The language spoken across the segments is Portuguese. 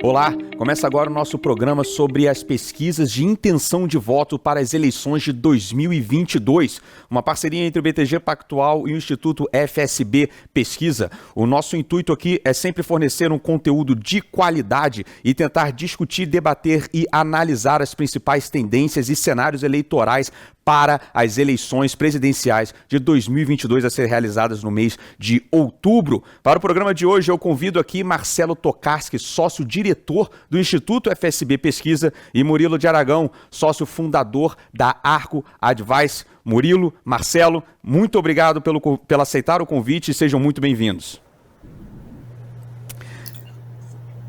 Olá, começa agora o nosso programa sobre as pesquisas de intenção de voto para as eleições de 2022, uma parceria entre o BTG Pactual e o Instituto FSB Pesquisa. O nosso intuito aqui é sempre fornecer um conteúdo de qualidade e tentar discutir, debater e analisar as principais tendências e cenários eleitorais para as eleições presidenciais de 2022 a ser realizadas no mês de outubro. Para o programa de hoje, eu convido aqui Marcelo Tokarski, sócio-diretor do Instituto FSB Pesquisa, e Murilo de Aragão, sócio-fundador da Arco Advice. Murilo, Marcelo, muito obrigado pelo aceitar o convite e sejam muito bem-vindos.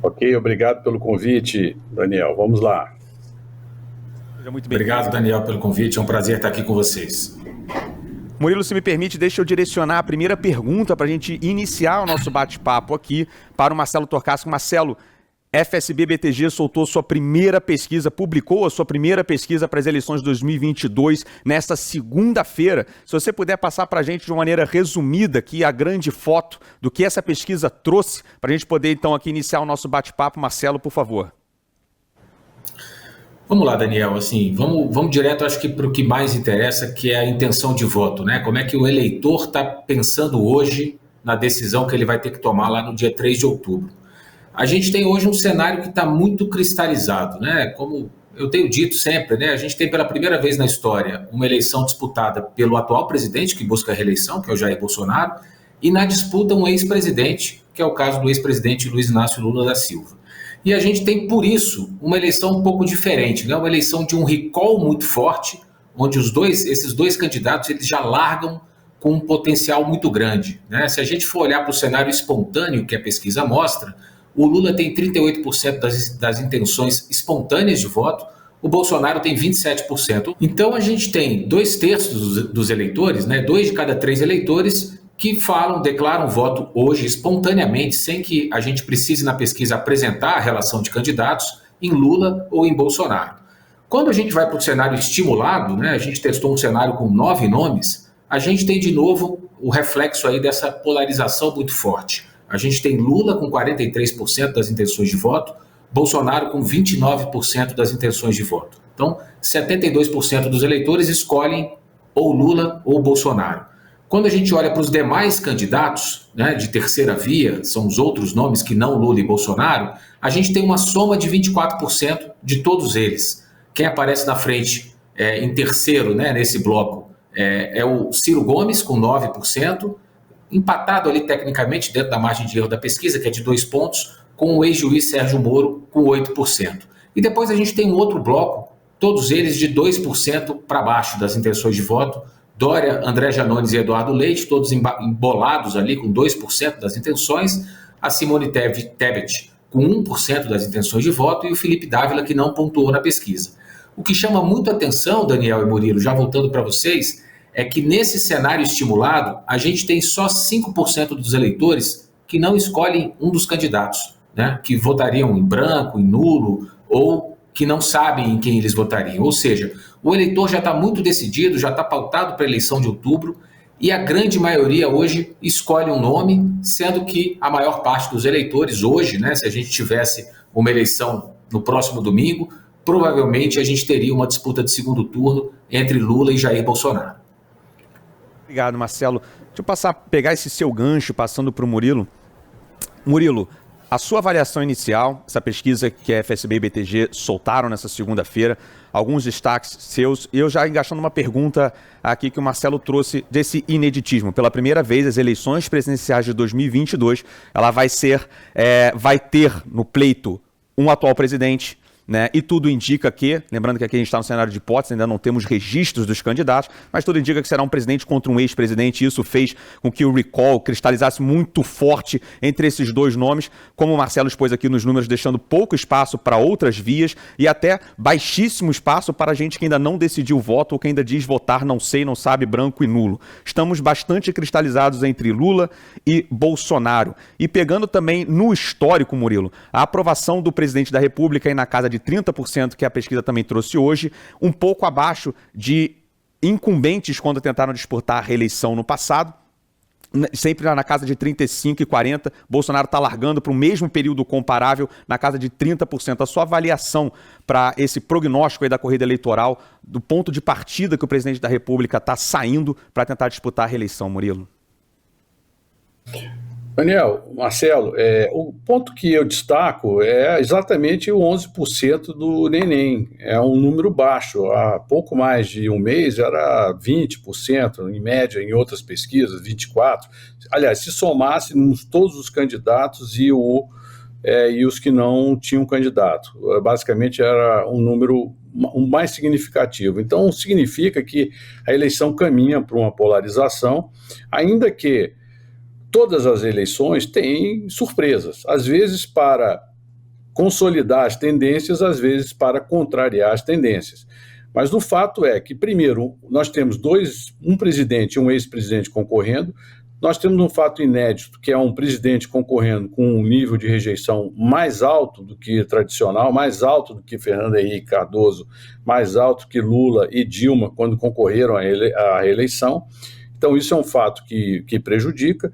Ok, obrigado pelo convite, Daniel. Vamos lá. Obrigado, Daniel, pelo convite. É um prazer estar aqui com vocês. Murilo, se me permite, deixa eu direcionar a primeira pergunta para a gente iniciar o nosso bate-papo aqui para o Marcelo Tokarski. Marcelo, FSB BTG soltou sua primeira pesquisa, publicou a sua primeira pesquisa para as eleições de 2022 nesta segunda-feira. Se você puder passar para a gente de uma maneira resumida aqui a grande foto do que essa pesquisa trouxe, para a gente poder então aqui iniciar o nosso bate-papo. Marcelo, por favor. Vamos lá, Daniel, assim, vamos direto, acho que para o que mais interessa, que é a intenção de voto, né? Como é que o eleitor está pensando hoje na decisão que ele vai ter que tomar lá no dia 3 de outubro. A gente tem hoje um cenário que está muito cristalizado, né? Como eu tenho dito sempre, né? A gente tem pela primeira vez na história uma eleição disputada pelo atual presidente, que busca a reeleição, que é o Jair Bolsonaro, e na disputa um ex-presidente, que é o caso do ex-presidente Luiz Inácio Lula da Silva. E a gente tem, por isso, uma eleição um pouco diferente, né? Uma eleição de um recall muito forte, onde esses dois candidatos eles já largam com um potencial muito grande, né? Se a gente for olhar para o cenário espontâneo que a pesquisa mostra, o Lula tem 38% das intenções espontâneas de voto, o Bolsonaro tem 27%. Então a gente tem 2/3 dos eleitores, né? 2 de cada 3 eleitores, que declaram voto hoje espontaneamente, sem que a gente precise na pesquisa apresentar a relação de candidatos em Lula ou em Bolsonaro. Quando a gente vai para o cenário estimulado, né, a gente testou um cenário com 9 nomes, a gente tem de novo o reflexo aí dessa polarização muito forte. A gente tem Lula com 43% das intenções de voto, Bolsonaro com 29% das intenções de voto. Então, 72% dos eleitores escolhem ou Lula ou Bolsonaro. Quando a gente olha para os demais candidatos, né, de terceira via, são os outros nomes que não Lula e Bolsonaro, a gente tem uma soma de 24% de todos eles. Quem aparece na frente em terceiro, né, nesse bloco é o Ciro Gomes, com 9%, empatado ali tecnicamente dentro da margem de erro da pesquisa, que é de 2 pontos, com o ex-juiz Sérgio Moro, com 8%. E depois a gente tem um outro bloco, todos eles de 2% para baixo das intenções de voto, Dória, André Janones e Eduardo Leite, todos embolados ali com 2% das intenções, a Simone Tebet com 1% das intenções de voto e o Felipe Dávila, que não pontuou na pesquisa. O que chama muito atenção, Daniel e Murilo, já voltando para vocês, é que nesse cenário estimulado, a gente tem só 5% dos eleitores que não escolhem um dos candidatos, né, que votariam em branco, em nulo, ou que não sabem em quem eles votariam. Ou seja, o eleitor já está muito decidido, já está pautado para a eleição de outubro, e a grande maioria hoje escolhe um nome, sendo que a maior parte dos eleitores hoje, né, se a gente tivesse uma eleição no próximo domingo, provavelmente a gente teria uma disputa de segundo turno entre Lula e Jair Bolsonaro. Obrigado, Marcelo. Deixa eu pegar esse seu gancho, passando para o Murilo. Murilo, a sua avaliação inicial, essa pesquisa que a FSB e BTG soltaram nessa segunda-feira, alguns destaques seus, e eu já engaixando uma pergunta aqui que o Marcelo trouxe desse ineditismo. Pela primeira vez, as eleições presidenciais de 2022, ela vai ter no pleito um atual presidente, né? E tudo indica que, lembrando que aqui a gente está no cenário de hipótese, ainda não temos registros dos candidatos, mas tudo indica que será um presidente contra um ex-presidente, e isso fez com que o recall cristalizasse muito forte entre esses dois nomes, como o Marcelo expôs aqui nos números, deixando pouco espaço para outras vias e até baixíssimo espaço para gente que ainda não decidiu o voto ou que ainda diz votar não sei, não sabe, branco e nulo. Estamos bastante cristalizados entre Lula e Bolsonaro. E pegando também no histórico, Murilo, a aprovação do presidente da República aí na casa de 30%, que a pesquisa também trouxe hoje, um pouco abaixo de incumbentes quando tentaram disputar a reeleição no passado. sempre na casa de 35% e 40%. Bolsonaro está largando para o mesmo período comparável na casa de 30%. A sua avaliação para esse prognóstico aí da corrida eleitoral, do ponto de partida que o presidente da República está saindo para tentar disputar a reeleição, Murilo? Daniel, Marcelo, o ponto que eu destaco é exatamente o 11% do Neném. É um número baixo. Há pouco mais de um mês era 20%, em média, em outras pesquisas, 24%. Aliás, se somássemos todos os candidatos e os que não tinham candidato. Basicamente era um número mais significativo. Então, significa que a eleição caminha para uma polarização, ainda que todas as eleições têm surpresas, às vezes para consolidar as tendências, às vezes para contrariar as tendências. Mas o fato é que, primeiro, nós temos um presidente e um ex-presidente concorrendo, nós temos um fato inédito, que é um presidente concorrendo com um nível de rejeição mais alto do que tradicional, mais alto do que Fernando Henrique Cardoso, mais alto que Lula e Dilma quando concorreram à reeleição. Então, isso é um fato que prejudica,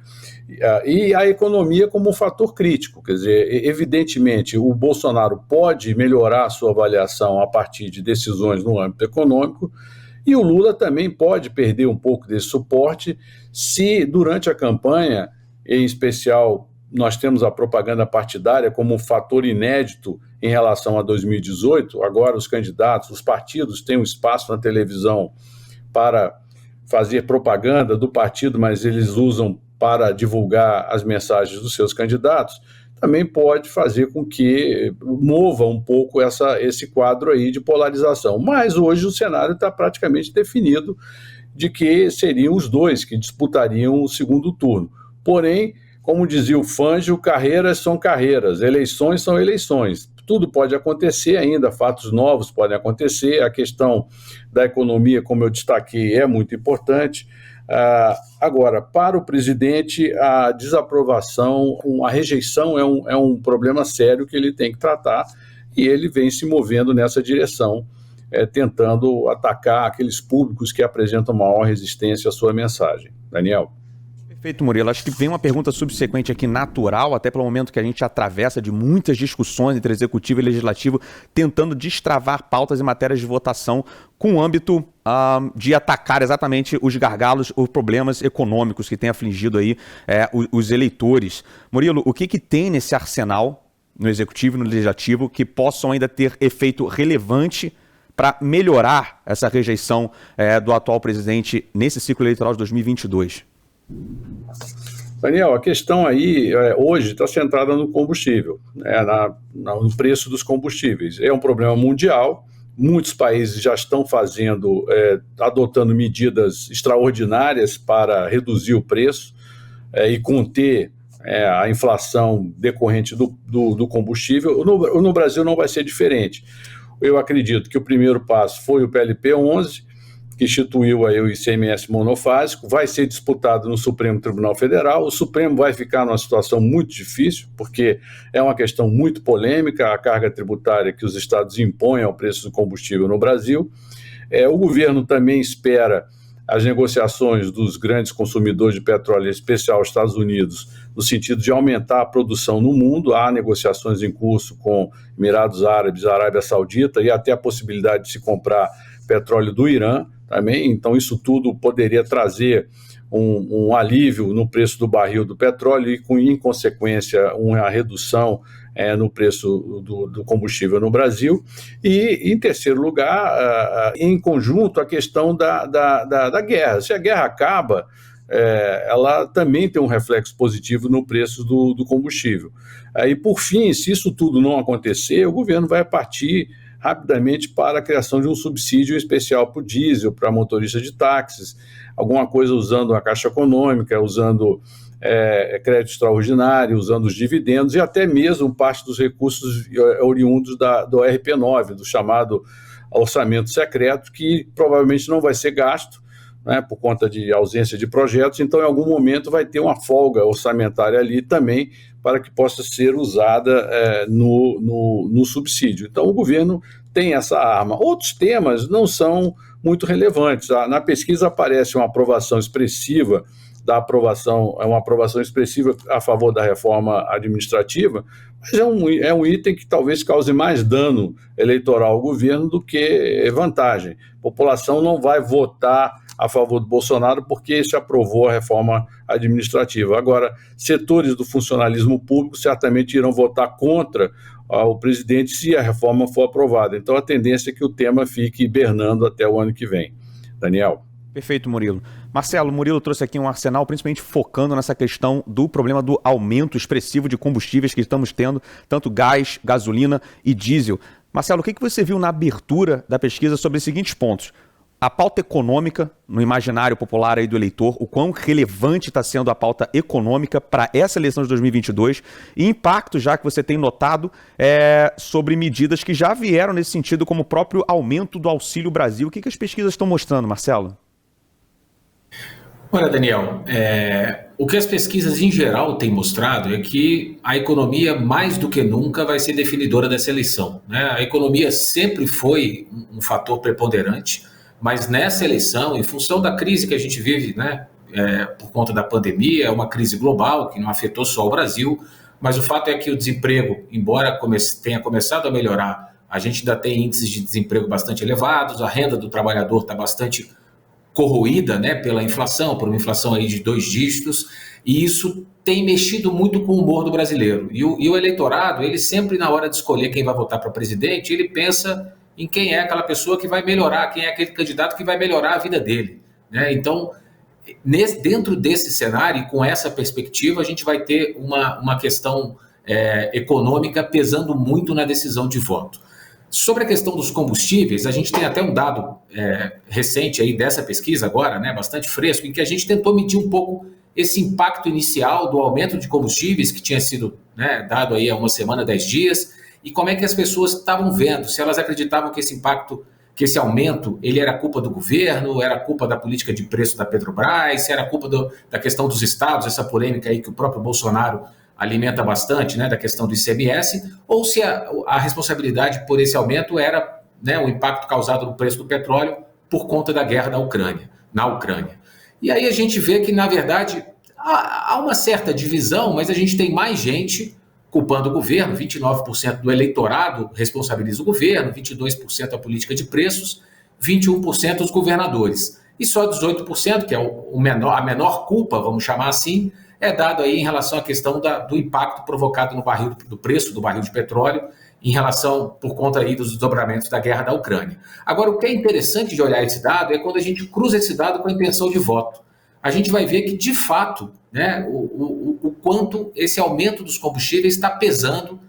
e a economia como um fator crítico. Quer dizer, evidentemente, o Bolsonaro pode melhorar a sua avaliação a partir de decisões no âmbito econômico, e o Lula também pode perder um pouco desse suporte se, durante a campanha, em especial, nós temos a propaganda partidária como um fator inédito em relação a 2018, agora os candidatos, os partidos têm um espaço na televisão para fazer propaganda do partido, mas eles usam para divulgar as mensagens dos seus candidatos, também pode fazer com que mova um pouco esse quadro aí de polarização. Mas hoje o cenário está praticamente definido de que seriam os dois que disputariam o segundo turno. Porém, como dizia o Fangio, carreiras são carreiras, eleições são eleições. Tudo pode acontecer ainda, fatos novos podem acontecer, a questão da economia, como eu destaquei, é muito importante. Agora, para o presidente, a desaprovação, a rejeição é um problema sério que ele tem que tratar, e ele vem se movendo nessa direção, tentando atacar aqueles públicos que apresentam maior resistência à sua mensagem. Daniel? Perfeito, Murilo. Acho que vem uma pergunta subsequente aqui, natural, até pelo momento que a gente atravessa de muitas discussões entre executivo e legislativo, tentando destravar pautas e matérias de votação com o âmbito de atacar exatamente os gargalos, os problemas econômicos que têm afligido aí os eleitores. Murilo, o que tem nesse arsenal, no executivo e no legislativo, que possam ainda ter efeito relevante para melhorar essa rejeição do atual presidente nesse ciclo eleitoral de 2022? Daniel, a questão aí hoje está centrada no combustível, no preço dos combustíveis. É um problema mundial, muitos países já estão adotando medidas extraordinárias para reduzir o preço e conter a inflação decorrente do combustível. No Brasil não vai ser diferente. Eu acredito que o primeiro passo foi o PLP 11, que instituiu aí o ICMS monofásico, vai ser disputado no Supremo Tribunal Federal. O Supremo vai ficar numa situação muito difícil, porque é uma questão muito polêmica, a carga tributária que os estados impõem ao preço do combustível no Brasil. O governo também espera as negociações dos grandes consumidores de petróleo, em especial os Estados Unidos, no sentido de aumentar a produção no mundo. Há negociações em curso com Emirados Árabes, Arábia Saudita, e até a possibilidade de se comprar petróleo do Irã também. Então isso tudo poderia trazer um alívio no preço do barril do petróleo e, em consequência, uma redução no preço do combustível no Brasil. E, em terceiro lugar, em conjunto, a questão da guerra. Se a guerra acaba, ela também tem um reflexo positivo no preço do combustível. E, por fim, se isso tudo não acontecer, o governo vai partir rapidamente para a criação de um subsídio especial para o diesel, para motorista de táxis, alguma coisa usando a Caixa Econômica, usando crédito extraordinário, usando os dividendos e até mesmo parte dos recursos oriundos do RP9, do chamado orçamento secreto, que provavelmente não vai ser gasto, né, por conta de ausência de projetos. Então, em algum momento, vai ter uma folga orçamentária ali também para que possa ser usada no subsídio. Então, o governo tem essa arma. Outros temas não são muito relevantes. Na pesquisa aparece uma aprovação expressiva da aprovação, é uma aprovação expressiva a favor da reforma administrativa, mas é um item que talvez cause mais dano eleitoral ao governo do que vantagem. A população não vai votar a favor do Bolsonaro porque se aprovou a reforma administrativa. Agora, setores do funcionalismo público certamente irão votar contra o presidente se a reforma for aprovada. Então, a tendência é que o tema fique hibernando até o ano que vem. Daniel. Perfeito, Murilo. Marcelo, Murilo trouxe aqui um arsenal principalmente focando nessa questão do problema do aumento expressivo de combustíveis que estamos tendo, tanto gás, gasolina e diesel. Marcelo, o que você viu na abertura da pesquisa sobre os seguintes pontos? A pauta econômica no imaginário popular aí do eleitor, o quão relevante está sendo a pauta econômica para essa eleição de 2022 e impacto já que você tem notado sobre medidas que já vieram nesse sentido, como o próprio aumento do Auxílio Brasil. O que as pesquisas estão mostrando, Marcelo? Olha, Daniel, o que as pesquisas em geral têm mostrado é que a economia, mais do que nunca, vai ser definidora dessa eleição, né? A economia sempre foi um fator preponderante, mas nessa eleição, em função da crise que a gente vive, né, por conta da pandemia, é uma crise global que não afetou só o Brasil, mas o fato é que o desemprego, embora tenha começado a melhorar, a gente ainda tem índices de desemprego bastante elevados, a renda do trabalhador está bastante corroída, né, pela inflação, por uma inflação aí de 2 dígitos, e isso tem mexido muito com o humor do brasileiro. E o eleitorado, ele sempre, na hora de escolher quem vai votar para presidente, ele pensa em quem é aquela pessoa que vai melhorar, quem é aquele candidato que vai melhorar a vida dele, né? Então, dentro desse cenário e com essa perspectiva, a gente vai ter uma questão econômica pesando muito na decisão de voto. Sobre a questão dos combustíveis, a gente tem até um dado recente aí dessa pesquisa agora, né, bastante fresco, em que a gente tentou medir um pouco esse impacto inicial do aumento de combustíveis que tinha sido, né, dado aí há uma semana, 10 dias, e como é que as pessoas estavam vendo, se elas acreditavam que esse impacto, que esse aumento, ele era culpa do governo, era culpa da política de preço da Petrobras, se era culpa da questão dos estados, essa polêmica aí que o próprio Bolsonaro alimenta bastante, né, da questão do ICMS, ou se a responsabilidade por esse aumento era, né, o impacto causado no preço do petróleo por conta da guerra na Ucrânia. E aí a gente vê que, na verdade, há uma certa divisão, mas a gente tem mais gente culpando o governo, 29% do eleitorado responsabiliza o governo, 22% a política de preços, 21% os governadores. E só 18%, que é a menor culpa, vamos chamar assim, é dado aí em relação à questão do impacto provocado do preço do barril de petróleo, em relação, por conta aí dos desdobramentos da guerra da Ucrânia. Agora, o que é interessante de olhar esse dado é quando a gente cruza esse dado com a intenção de voto. A gente vai ver que, de fato, né, o quanto esse aumento dos combustíveis está pesando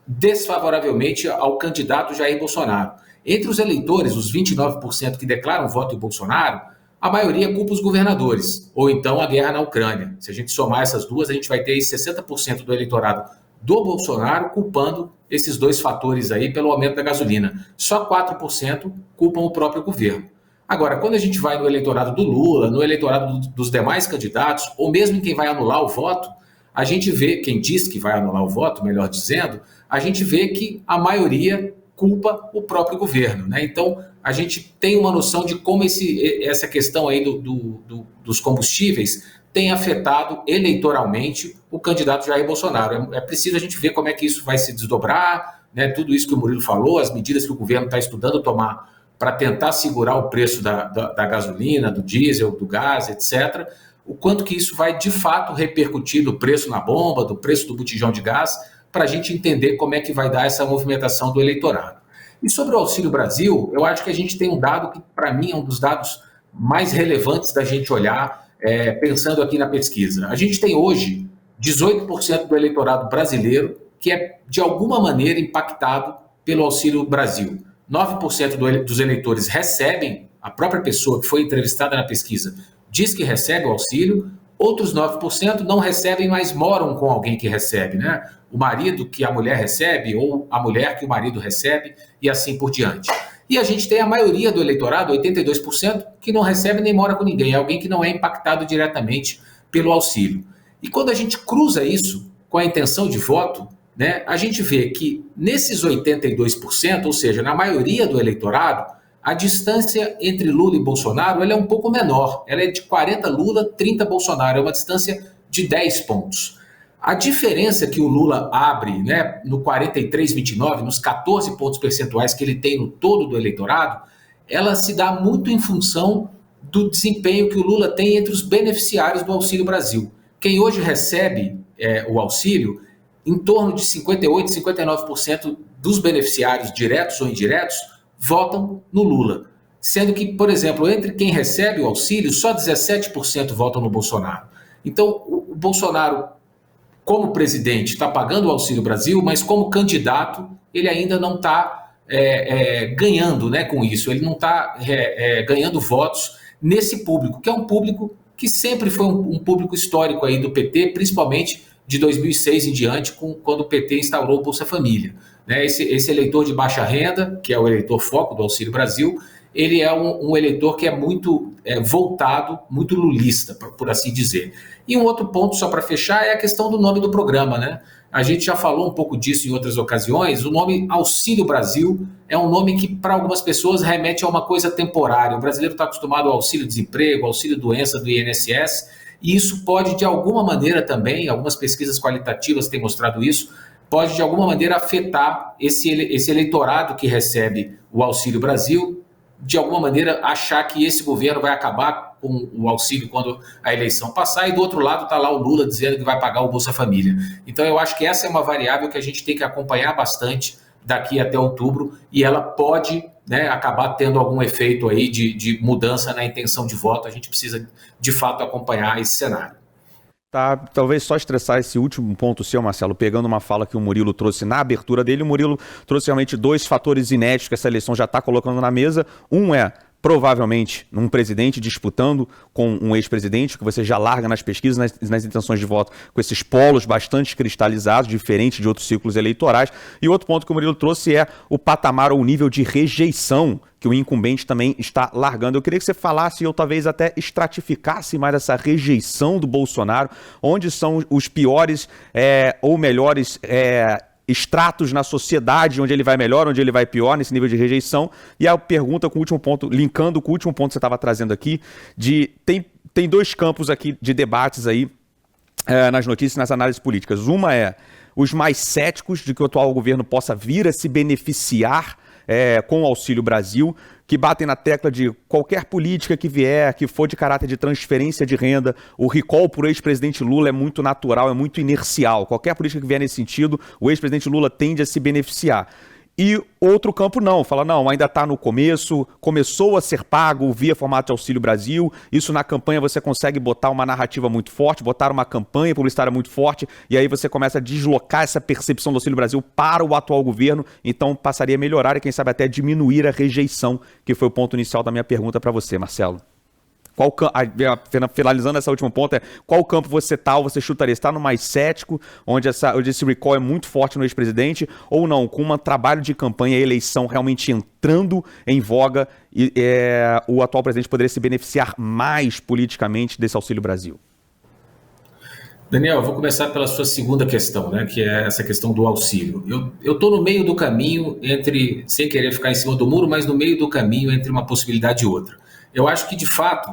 desfavoravelmente ao candidato Jair Bolsonaro. Entre os eleitores, os 29% que declaram voto em Bolsonaro, a maioria culpa os governadores, ou então a guerra na Ucrânia. Se a gente somar essas duas, a gente vai ter aí 60% do eleitorado do Bolsonaro culpando esses dois fatores aí pelo aumento da gasolina. Só 4% culpam o próprio governo. Agora, quando a gente vai no eleitorado do Lula, no eleitorado dos demais candidatos, ou mesmo em quem vai anular o voto, a gente vê, quem diz que vai anular o voto, melhor dizendo, a gente vê que a maioria culpa o próprio governo, né? Então, a gente tem uma noção de como essa questão aí dos combustíveis tem afetado eleitoralmente o candidato Jair Bolsonaro. É preciso a gente ver como é que isso vai se desdobrar, né? Tudo isso que o Murilo falou, as medidas que o governo está estudando tomar para tentar segurar o preço da gasolina, do diesel, do gás, etc., o quanto que isso vai, de fato, repercutir no preço na bomba, do preço do botijão de gás, para a gente entender como é que vai dar essa movimentação do eleitorado. E sobre o Auxílio Brasil, eu acho que a gente tem um dado que, para mim, é um dos dados mais relevantes da gente olhar, pensando aqui na pesquisa. A gente tem hoje 18% do eleitorado brasileiro que é, de alguma maneira, impactado pelo Auxílio Brasil. 9% dos eleitores recebem, a própria pessoa que foi entrevistada na pesquisa diz que recebe o auxílio, outros 9% não recebem, mas moram com alguém que recebe, né? O marido que a mulher recebe, ou a mulher que o marido recebe, e assim por diante. E a gente tem a maioria do eleitorado, 82%, que não recebe nem mora com ninguém, é alguém que não é impactado diretamente pelo auxílio. E quando a gente cruza isso com a intenção de voto, né, a gente vê que nesses 82%, ou seja, na maioria do eleitorado, a distância entre Lula e Bolsonaro ela é um pouco menor. Ela é de 40 Lula, 30 Bolsonaro. É uma distância de 10 pontos. A diferença que o Lula abre, né, no 43,29, nos 14 pontos percentuais que ele tem no todo do eleitorado, ela se dá muito em função do desempenho que o Lula tem entre os beneficiários do Auxílio Brasil. Quem hoje recebe o auxílio, em torno de 58%, 59% dos beneficiários diretos ou indiretos votam no Lula. Sendo que, por exemplo, entre quem recebe o auxílio, só 17% votam no Bolsonaro. Então, o Bolsonaro, como presidente, está pagando o Auxílio Brasil, mas como candidato, ele ainda não está ganhando, né, com isso. Ele não está ganhando votos nesse público, que é um público que sempre foi um público histórico aí do PT, principalmente de 2006 em diante, quando o PT instaurou o Bolsa Família. Né? Esse eleitor de baixa renda, que é o eleitor foco do Auxílio Brasil, ele é um eleitor que é muito voltado, muito lulista, por assim dizer. E um outro ponto, só para fechar, é a questão do nome do programa, né? A gente já falou um pouco disso em outras ocasiões. O nome Auxílio Brasil é um nome que, para algumas pessoas, remete a uma coisa temporária. O brasileiro está acostumado ao auxílio-desemprego, auxílio-doença do INSS, e isso pode, de alguma maneira também, algumas pesquisas qualitativas têm mostrado isso, pode, de alguma maneira, afetar esse eleitorado que recebe o Auxílio Brasil, de alguma maneira achar que esse governo vai acabar com o auxílio quando a eleição passar, e do outro lado está lá o Lula dizendo que vai pagar o Bolsa Família. Então eu acho que essa é uma variável que a gente tem que acompanhar bastante daqui até outubro, e ela pode, né, acabar tendo algum efeito aí de mudança na intenção de voto. A gente precisa de fato acompanhar esse cenário. Tá, talvez só estressar esse último ponto seu, Marcelo, pegando uma fala que o Murilo trouxe na abertura dele. O Murilo trouxe realmente dois fatores inéditos que essa eleição já está colocando na mesa. Um é, provavelmente, um presidente disputando com um ex-presidente, que você já larga nas pesquisas, nas intenções de voto, com esses polos bastante cristalizados, diferente de outros ciclos eleitorais. E outro ponto que o Murilo trouxe é o patamar ou o nível de rejeição que o incumbente também está largando. Eu queria que você falasse, ou talvez até estratificasse mais essa rejeição do Bolsonaro, onde são os piores ou melhores estratos na sociedade, onde ele vai melhor, onde ele vai pior nesse nível de rejeição. E a pergunta com o último ponto, linkando com o último ponto que você estava trazendo aqui, tem dois campos aqui de debates aí nas notícias e nas análises políticas. Uma é os mais céticos de que o atual governo possa vir a se beneficiar com o Auxílio Brasil, que batem na tecla de qualquer política que vier, que for de caráter de transferência de renda. O recall por ex-presidente Lula é muito natural, é muito inercial. Qualquer política que vier nesse sentido, o ex-presidente Lula tende a se beneficiar. E outro campo não, fala não, ainda está no começo, começou a ser pago via formato de Auxílio Brasil, isso na campanha você consegue botar uma narrativa muito forte, botar uma campanha publicitária muito forte, e aí você começa a deslocar essa percepção do Auxílio Brasil para o atual governo, então passaria a melhorar e quem sabe até diminuir a rejeição, que foi o ponto inicial da minha pergunta para você, Marcelo. Finalizando essa última ponta, qual campo você chutaria? Você está no mais cético, onde esse recall é muito forte no ex-presidente, ou não, com um trabalho de campanha e eleição realmente entrando em voga, e o atual presidente poderia se beneficiar mais politicamente desse Auxílio Brasil? Daniel, eu vou começar pela sua segunda questão, né, que é essa questão do auxílio. Eu estou no meio do caminho entre, sem querer ficar em cima do muro, mas no meio do caminho entre uma possibilidade e outra. Eu acho que, de fato,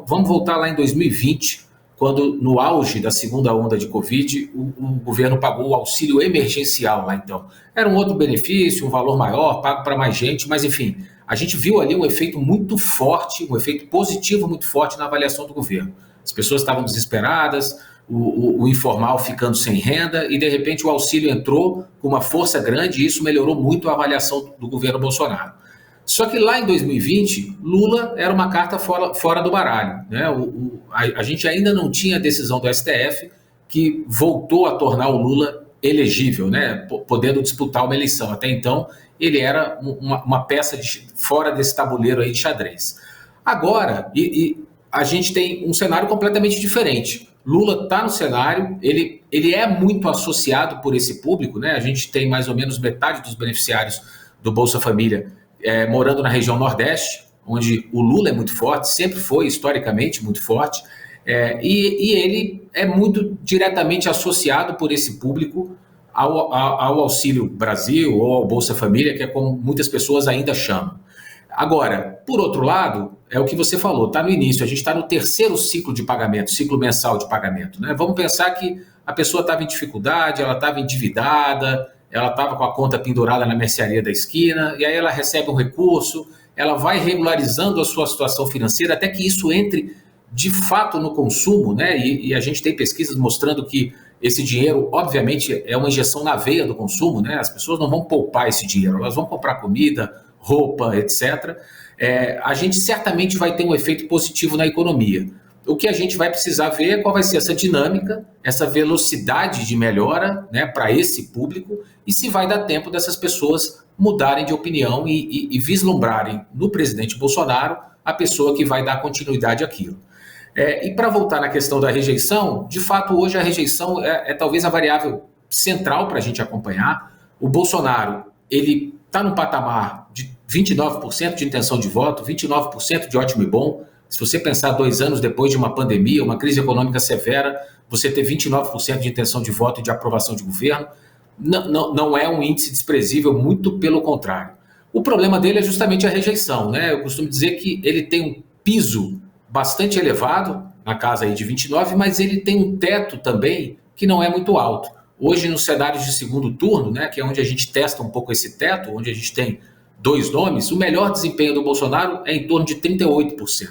vamos voltar lá em 2020, quando, no auge da segunda onda de Covid, o governo pagou o auxílio emergencial lá, então. Era um outro benefício, um valor maior, pago para mais gente, mas, enfim, a gente viu ali um efeito muito forte, um efeito positivo muito forte na avaliação do governo. As pessoas estavam desesperadas, o informal ficando sem renda, e, de repente, o auxílio entrou com uma força grande, e isso melhorou muito a avaliação do governo Bolsonaro. Só que lá em 2020, Lula era uma carta fora do baralho, né? A gente ainda não tinha a decisão do STF que voltou a tornar o Lula elegível, né? Podendo disputar uma eleição. Até então, ele era uma peça fora desse tabuleiro aí de xadrez. Agora, a gente tem um cenário completamente diferente. Lula está no cenário, ele é muito associado por esse público, né? A gente tem mais ou menos metade dos beneficiários do Bolsa Família morando na região Nordeste, onde o Lula é muito forte, sempre foi historicamente muito forte, e ele é muito diretamente associado por esse público ao Auxílio Brasil ou ao Bolsa Família, que é como muitas pessoas ainda chamam. Agora, por outro lado, é o que você falou, está no início, a gente está no terceiro ciclo de pagamento, ciclo mensal de pagamento, né? Vamos pensar que a pessoa estava em dificuldade, ela estava endividada, ela estava com a conta pendurada na mercearia da esquina, e aí ela recebe um recurso, ela vai regularizando a sua situação financeira até que isso entre de fato no consumo, né? E a gente tem pesquisas mostrando que esse dinheiro, obviamente, é uma injeção na veia do consumo, né? As pessoas não vão poupar esse dinheiro, elas vão comprar comida, roupa, etc. A gente certamente vai ter um efeito positivo na economia. O que a gente vai precisar ver é qual vai ser essa dinâmica, essa velocidade de melhora, né, para esse público, e se vai dar tempo dessas pessoas mudarem de opinião e vislumbrarem no presidente Bolsonaro a pessoa que vai dar continuidade àquilo. E para voltar na questão da rejeição, de fato, hoje a rejeição é talvez a variável central para a gente acompanhar. O Bolsonaro, ele está num patamar de 29% de intenção de voto, 29% de ótimo e bom. Se você pensar 2 anos depois de uma pandemia, uma crise econômica severa, você ter 29% de intenção de voto e de aprovação de governo, não é um índice desprezível, muito pelo contrário. O problema dele é justamente a rejeição, né? Eu costumo dizer que ele tem um piso bastante elevado, na casa aí de 29%, mas ele tem um teto também que não é muito alto. Hoje, nos cenários de segundo turno, né, que é onde a gente testa um pouco esse teto, onde a gente tem 2 nomes, o melhor desempenho do Bolsonaro é em torno de 38%.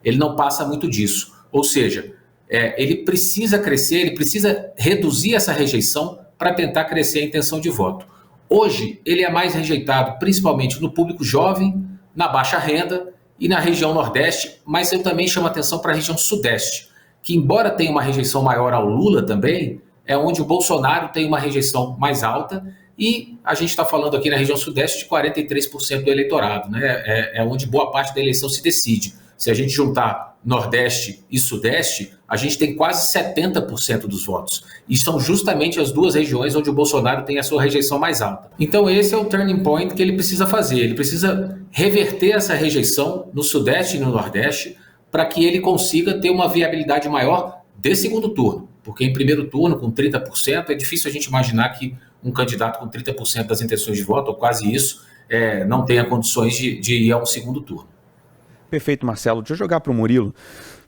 Ele não passa muito disso. Ou seja, ele precisa crescer, ele precisa reduzir essa rejeição para tentar crescer a intenção de voto. Hoje, ele é mais rejeitado principalmente no público jovem, na baixa renda e na região Nordeste, mas eu também chamo atenção para a região Sudeste, que embora tenha uma rejeição maior ao Lula também, é onde o Bolsonaro tem uma rejeição mais alta, e a gente está falando aqui na região Sudeste de 43% do eleitorado, né? É onde boa parte da eleição se decide. Se a gente juntar Nordeste e Sudeste, a gente tem quase 70% dos votos. E são justamente as 2 regiões onde o Bolsonaro tem a sua rejeição mais alta. Então esse é o turning point que ele precisa fazer. Ele precisa reverter essa rejeição no Sudeste e no Nordeste para que ele consiga ter uma viabilidade maior de segundo turno. Porque em primeiro turno, com 30%, é difícil a gente imaginar que um candidato com 30% das intenções de voto, ou quase isso, não tenha condições de ir a um segundo turno. Perfeito, Marcelo. Deixa eu jogar para o Murilo.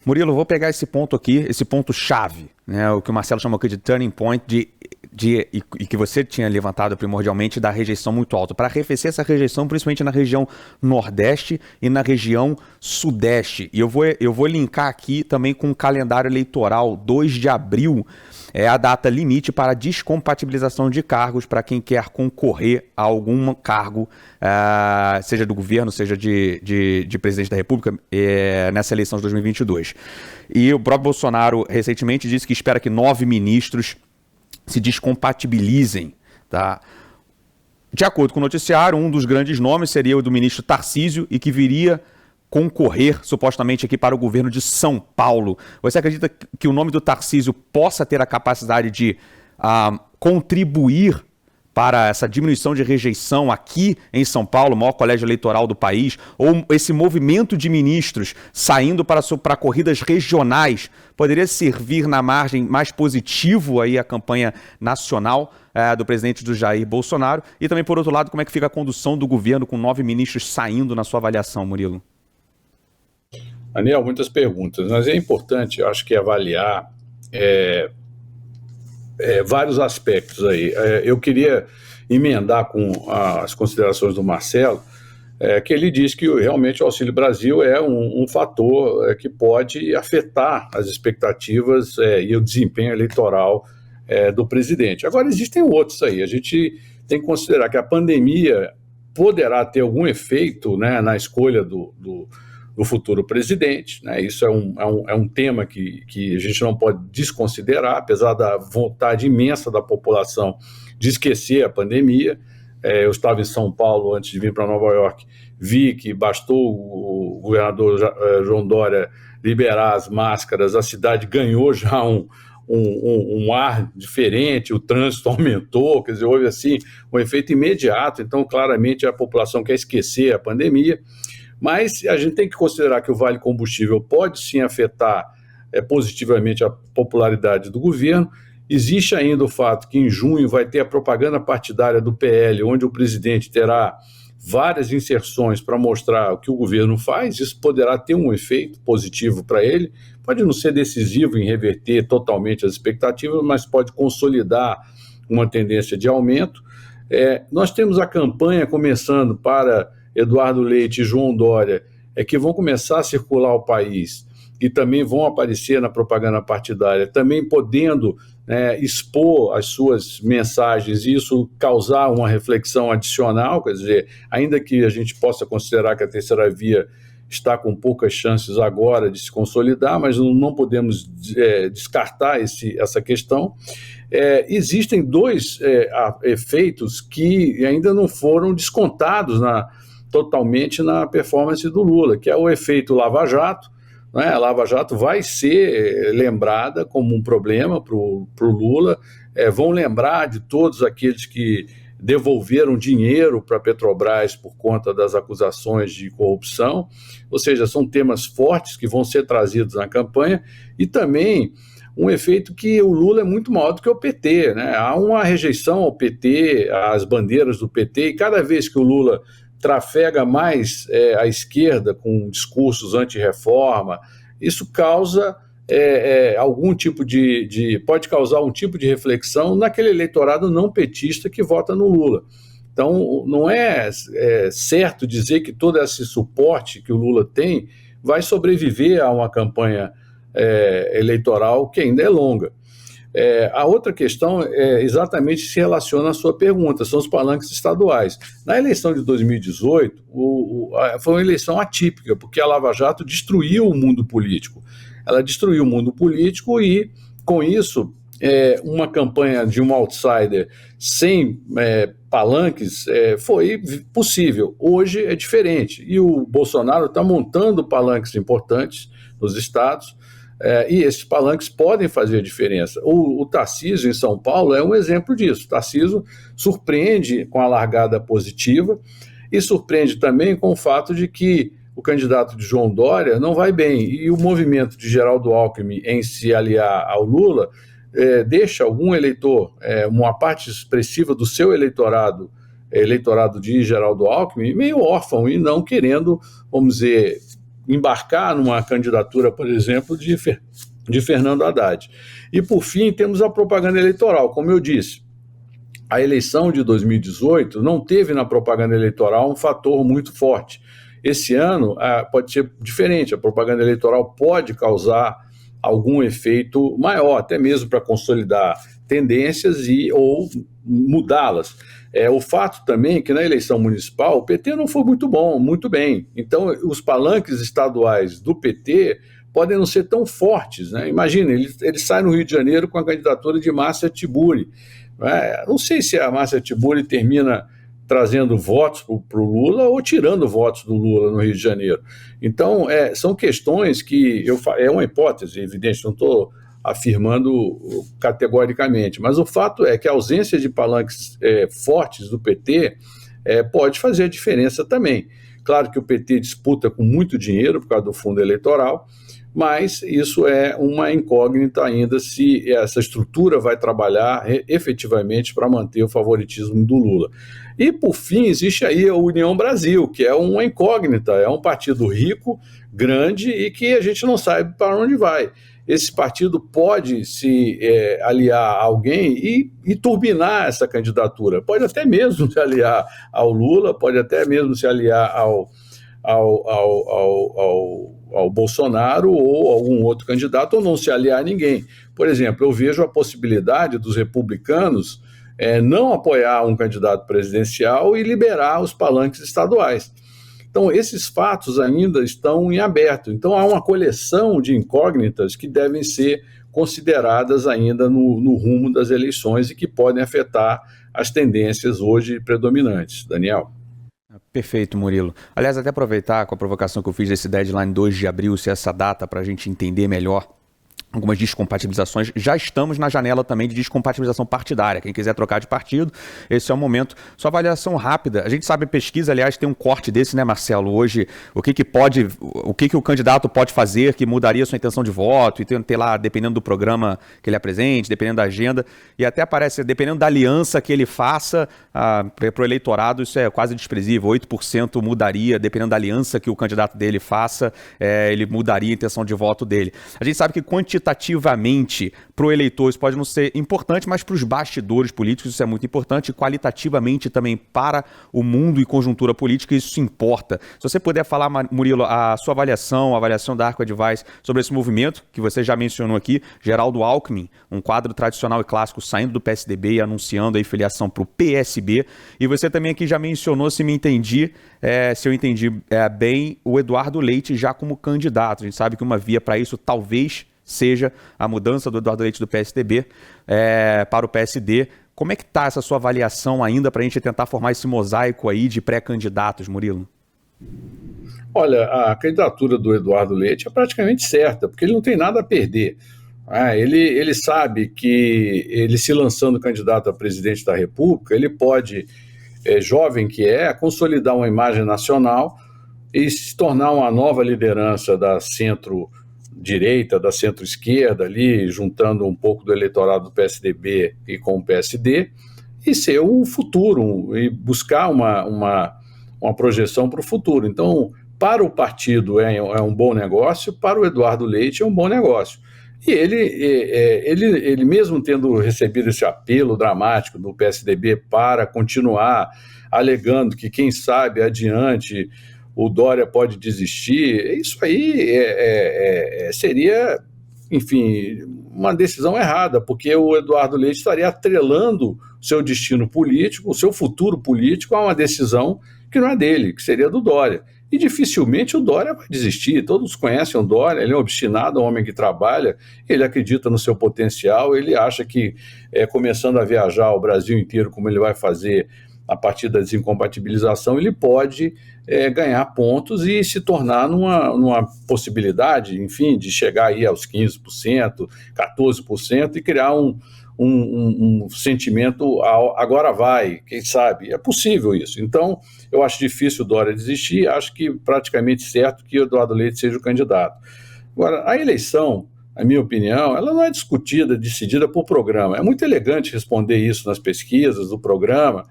Murilo, eu vou pegar esse ponto aqui, esse ponto-chave, né, o que o Marcelo chamou aqui de turning point, e que você tinha levantado primordialmente, da rejeição muito alta. Para arrefecer essa rejeição, principalmente na região Nordeste e na região Sudeste. E eu vou linkar aqui também com o calendário eleitoral. 2 de abril é a data limite para descompatibilização de cargos para quem quer concorrer a algum cargo, seja do governo, seja de presidente da República, nessa eleição de 2022. E o próprio Bolsonaro recentemente disse que espera que 9 ministros se descompatibilizem, tá? De acordo com o noticiário, um dos grandes nomes seria o do ministro Tarcísio, e que viria concorrer supostamente aqui para o governo de São Paulo. Você acredita que o nome do Tarcísio possa ter a capacidade de contribuir para essa diminuição de rejeição aqui em São Paulo, o maior colégio eleitoral do país, ou esse movimento de ministros saindo para corridas regionais poderia servir na margem mais positivo aí a campanha nacional do presidente do Jair Bolsonaro? E também, por outro lado, como é que fica a condução do governo com 9 ministros saindo, na sua avaliação, Murilo? Aniel, muitas perguntas, mas é importante, eu acho que avaliar vários aspectos aí. Eu queria emendar com as considerações do Marcelo, que ele diz que realmente o Auxílio Brasil é um fator que pode afetar as expectativas e o desempenho eleitoral do presidente. Agora, existem outros aí. A gente tem que considerar que a pandemia poderá ter algum efeito, né, na escolha do futuro presidente, né? Isso é um tema que a gente não pode desconsiderar, apesar da vontade imensa da população de esquecer a pandemia. Eu estava em São Paulo antes de vir para Nova York, vi que bastou o governador João Dória liberar as máscaras, a cidade ganhou já um ar diferente, o trânsito aumentou, quer dizer, houve assim um efeito imediato. Então claramente a população quer esquecer a pandemia. Mas a gente tem que considerar que o Vale Combustível pode sim afetar positivamente a popularidade do governo. Existe ainda o fato que em junho vai ter a propaganda partidária do PL, onde o presidente terá várias inserções para mostrar o que o governo faz. Isso poderá ter um efeito positivo para ele, pode não ser decisivo em reverter totalmente as expectativas, mas pode consolidar uma tendência de aumento. Nós temos a campanha começando para Eduardo Leite e João Dória, que vão começar a circular o país e também vão aparecer na propaganda partidária, também podendo expor as suas mensagens e isso causar uma reflexão adicional, quer dizer, ainda que a gente possa considerar que a terceira via está com poucas chances agora de se consolidar, mas não podemos descartar essa questão. Existem dois efeitos que ainda não foram descontados totalmente na performance do Lula, que é o efeito Lava Jato. A Lava Jato vai ser lembrada como um problema para o Lula, vão lembrar de todos aqueles que devolveram dinheiro para a Petrobras por conta das acusações de corrupção, ou seja, são temas fortes que vão ser trazidos na campanha, e também um efeito que o Lula é muito maior do que o PT, Há uma rejeição ao PT, às bandeiras do PT, e cada vez que o Lula trafega mais à esquerda com discursos anti-reforma, isso causa algum tipo pode causar um tipo de reflexão naquele eleitorado não petista que vota no Lula. Então, não é certo dizer que todo esse suporte que o Lula tem vai sobreviver a uma campanha eleitoral que ainda é longa. A outra questão exatamente se relaciona à sua pergunta, são os palanques estaduais. Na eleição de 2018, foi uma eleição atípica, porque a Lava Jato destruiu o mundo político. Ela destruiu o mundo político e, com isso, uma campanha de um outsider sem palanques foi possível. Hoje é diferente, e o Bolsonaro está montando palanques importantes nos estados, e esses palanques podem fazer diferença. O Tarcísio, em São Paulo, é um exemplo disso. O Tarcísio surpreende com a largada positiva e surpreende também com o fato de que o candidato de João Dória não vai bem. E o movimento de Geraldo Alckmin em se aliar ao Lula deixa algum eleitor, uma parte expressiva do seu eleitorado de Geraldo Alckmin, meio órfão e não querendo, vamos dizer, embarcar numa candidatura, por exemplo, de Fernando Haddad. E, por fim, temos a propaganda eleitoral. Como eu disse, a eleição de 2018 não teve na propaganda eleitoral um fator muito forte. Esse ano pode ser diferente, a propaganda eleitoral pode causar algum efeito maior, até mesmo para consolidar tendências ou mudá-las. O fato também que na eleição municipal o PT não foi muito bem. Então, os palanques estaduais do PT podem não ser tão fortes. Imagina, ele sai no Rio de Janeiro com a candidatura de Márcia Tiburi. Não sei se a Márcia Tiburi termina trazendo votos para o Lula ou tirando votos do Lula no Rio de Janeiro. Então, são questões que é uma hipótese, evidente, não estou afirmando categoricamente, mas o fato é que a ausência de palanques fortes do PT pode fazer a diferença também. Claro que o PT disputa com muito dinheiro por causa do fundo eleitoral, mas isso é uma incógnita ainda se essa estrutura vai trabalhar efetivamente para manter o favoritismo do Lula. E, por fim, existe aí a União Brasil, que é uma incógnita, é um partido rico, grande e que a gente não sabe para onde vai. Esse partido pode se aliar a alguém e turbinar essa candidatura. Pode até mesmo se aliar ao Lula, pode até mesmo se aliar ao Bolsonaro ou algum outro candidato, ou não se aliar a ninguém. Por exemplo, eu vejo a possibilidade dos republicanos não apoiar um candidato presidencial e liberar os palanques estaduais. Então, esses fatos ainda estão em aberto. Então, há uma coleção de incógnitas que devem ser consideradas ainda no rumo das eleições e que podem afetar as tendências hoje predominantes. Daniel? Perfeito, Murilo. Aliás, até aproveitar com a provocação que eu fiz desse deadline 2 de abril, se essa data, para a gente entender melhor algumas descompatibilizações. Já estamos na janela também de descompatibilização partidária. Quem quiser trocar de partido, esse é o momento. Só avaliação rápida. A gente sabe, pesquisa, aliás, tem um corte desse, né, Marcelo? Hoje, o que o candidato pode fazer que mudaria sua intenção de voto, e ter lá, dependendo do programa que ele apresente, dependendo da agenda, e até aparece, dependendo da aliança que ele faça para o eleitorado, isso é quase desprezível. 8% mudaria, dependendo da aliança que o candidato dele faça, ele mudaria a intenção de voto dele. A gente sabe que quantitativamente para o eleitor isso pode não ser importante, mas para os bastidores políticos isso é muito importante, e qualitativamente também para o mundo e conjuntura política isso importa. Se você puder falar, Murilo, a sua avaliação, a avaliação da Arco Advice sobre esse movimento, que você já mencionou aqui, Geraldo Alckmin, um quadro tradicional e clássico saindo do PSDB e anunciando a filiação para o PSB, e você também aqui já mencionou, se eu entendi bem, o Eduardo Leite já como candidato. A gente sabe que uma via para isso talvez seja a mudança do Eduardo Leite do PSDB para o PSD. Como é que está essa sua avaliação ainda para a gente tentar formar esse mosaico aí de pré-candidatos, Murilo? Olha, a candidatura do Eduardo Leite é praticamente certa, porque ele não tem nada a perder. Ele sabe que ele se lançando candidato a presidente da República, ele pode, jovem que consolidar uma imagem nacional e se tornar uma nova liderança da centro-direita, da centro-esquerda, ali, juntando um pouco do eleitorado do PSDB e com o PSD, e ser o futuro, e buscar uma projeção para o futuro. Então, para o partido é um bom negócio, para o Eduardo Leite é um bom negócio. E ele mesmo tendo recebido esse apelo dramático do PSDB para continuar alegando que, quem sabe, adiante o Dória pode desistir, isso aí seria, enfim, uma decisão errada, porque o Eduardo Leite estaria atrelando o seu destino político, o seu futuro político, a uma decisão que não é dele, que seria do Dória. E dificilmente o Dória vai desistir. Todos conhecem o Dória, ele é um obstinado, um homem que trabalha, ele acredita no seu potencial, ele acha que, começando a viajar o Brasil inteiro, como ele vai fazer a partir da desincompatibilização, ele pode ganhar pontos e se tornar numa possibilidade, enfim, de chegar aí aos 15%, 14% e criar um sentimento, agora vai, quem sabe, é possível isso. Então, eu acho difícil o Dória desistir, acho que praticamente certo que o Eduardo Leite seja o candidato. Agora, a eleição, na minha opinião, ela não é discutida, decidida por programa. É muito elegante responder isso nas pesquisas do programa,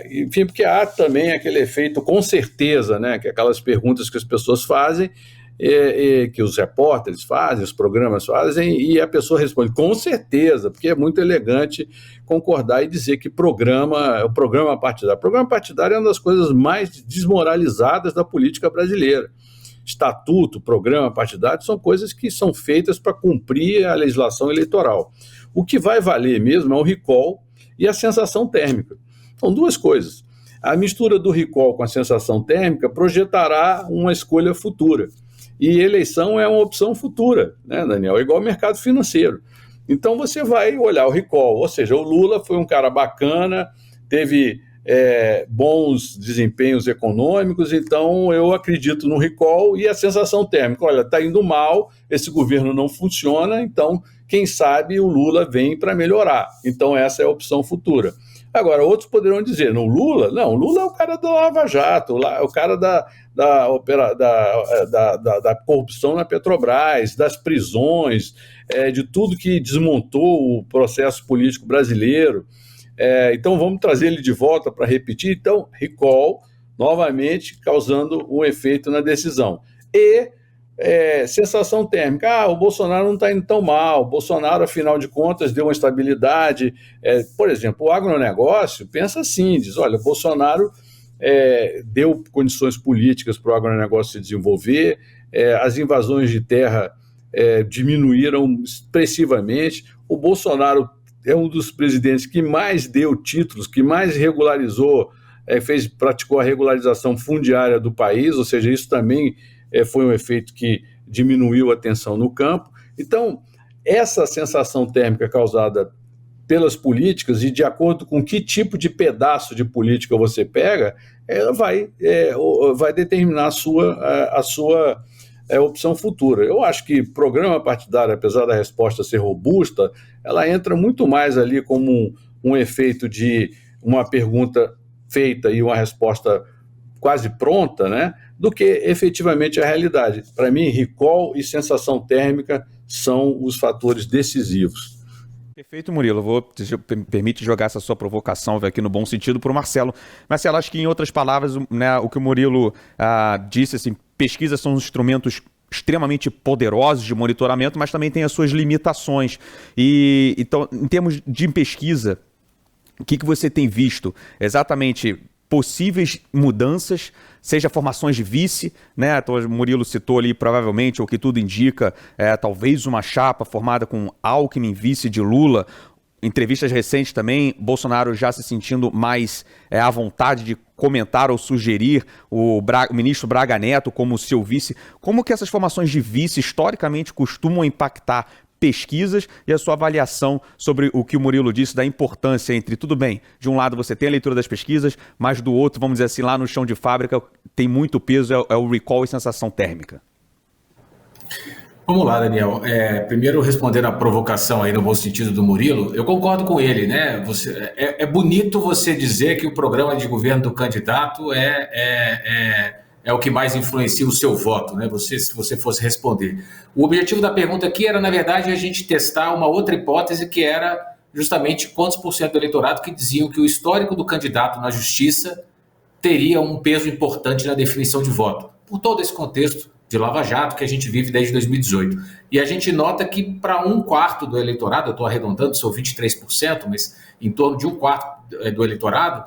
enfim, porque há também aquele efeito com certeza, né, que é aquelas perguntas que as pessoas fazem, que os repórteres fazem, os programas fazem, e a pessoa responde com certeza, porque é muito elegante concordar e dizer que o programa partidário. O programa partidário é uma das coisas mais desmoralizadas da política brasileira. Estatuto, programa partidário são coisas que são feitas para cumprir a legislação eleitoral. O que vai valer mesmo é o recall e a sensação térmica. São duas coisas. A mistura do recall com a sensação térmica projetará uma escolha futura. E eleição é uma opção futura, né, Daniel? É igual ao mercado financeiro. Então você vai olhar o recall, ou seja, o Lula foi um cara bacana, teve bons desempenhos econômicos, então eu acredito no recall e a sensação térmica. Olha, está indo mal, esse governo não funciona, então quem sabe o Lula vem para melhorar. Então essa é a opção futura. Agora, outros poderão dizer, o Lula é o cara do Lava Jato, o cara da corrupção na Petrobras, das prisões, de tudo que desmontou o processo político brasileiro. Então, vamos trazer ele de volta para repetir. Então, recall, novamente, causando um efeito na decisão. E sensação térmica. O Bolsonaro não está indo tão mal, o Bolsonaro, afinal de contas, deu uma estabilidade. Por exemplo, o agronegócio pensa assim, diz, olha, o Bolsonaro deu condições políticas para o agronegócio se desenvolver, as invasões de terra diminuíram expressivamente, o Bolsonaro é um dos presidentes que mais deu títulos, que mais regularizou, praticou a regularização fundiária do país, ou seja, isso também foi um efeito que diminuiu a tensão no campo. Então, essa sensação térmica causada pelas políticas e de acordo com que tipo de pedaço de política você pega, ela vai determinar a sua é opção futura. Eu acho que programa partidário, apesar da resposta ser robusta, ela entra muito mais ali como um efeito de uma pergunta feita e uma resposta quase pronta, né, do que efetivamente a realidade. Para mim, recall e sensação térmica são os fatores decisivos. Perfeito, Murilo. Permite jogar essa sua provocação aqui no bom sentido para o Marcelo. Marcelo, acho que em outras palavras, né, o que o Murilo disse, assim, pesquisas são instrumentos extremamente poderosos de monitoramento, mas também tem as suas limitações. E então, em termos de pesquisa, o que você tem visto exatamente possíveis mudanças, seja formações de vice, né? Então, o Murilo citou ali, provavelmente, o que tudo indica, talvez uma chapa formada com Alckmin, vice de Lula. Entrevistas recentes também, Bolsonaro já se sentindo mais à vontade de comentar ou sugerir o ministro Braga Neto como seu vice. Como que essas formações de vice, historicamente, costumam impactar pesquisas e a sua avaliação sobre o que o Murilo disse da importância entre, tudo bem, de um lado você tem a leitura das pesquisas, mas do outro, vamos dizer assim, lá no chão de fábrica tem muito peso, é o recall e sensação térmica. Vamos lá, Daniel. Primeiro, respondendo a provocação aí no bom sentido do Murilo, eu concordo com ele, né? É bonito você dizer que o programa de governo do candidato é o que mais influencia o seu voto, né? Se você fosse responder. O objetivo da pergunta aqui era, na verdade, a gente testar uma outra hipótese, que era justamente quantos por cento do eleitorado que diziam que o histórico do candidato na justiça teria um peso importante na definição de voto, por todo esse contexto de Lava Jato que a gente vive desde 2018. E a gente nota que para 1/4 do eleitorado, eu estou arredondando, são 23%, mas em torno de 1/4 do eleitorado,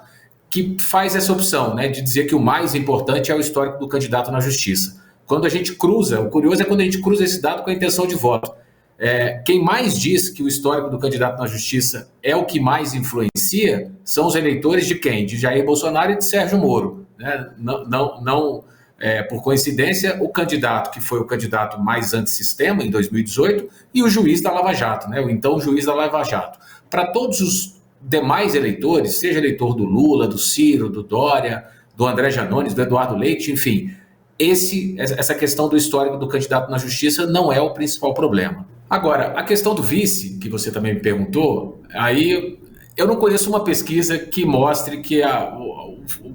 que faz essa opção, né, de dizer que o mais importante é o histórico do candidato na justiça. Quando a gente cruza, o curioso é quando a gente cruza esse dado com a intenção de voto. Quem mais diz que o histórico do candidato na justiça é o que mais influencia são os eleitores de quem? De Jair Bolsonaro e de Sérgio Moro, né? Não por coincidência, o candidato que foi o candidato mais antissistema em 2018 e o juiz da Lava Jato, né? O então juiz da Lava Jato. Para todos os demais eleitores, seja eleitor do Lula, do Ciro, do Dória, do André Janones, do Eduardo Leite, enfim, essa questão do histórico do candidato na justiça não é o principal problema. Agora, a questão do vice, que você também me perguntou, aí eu não conheço uma pesquisa que mostre que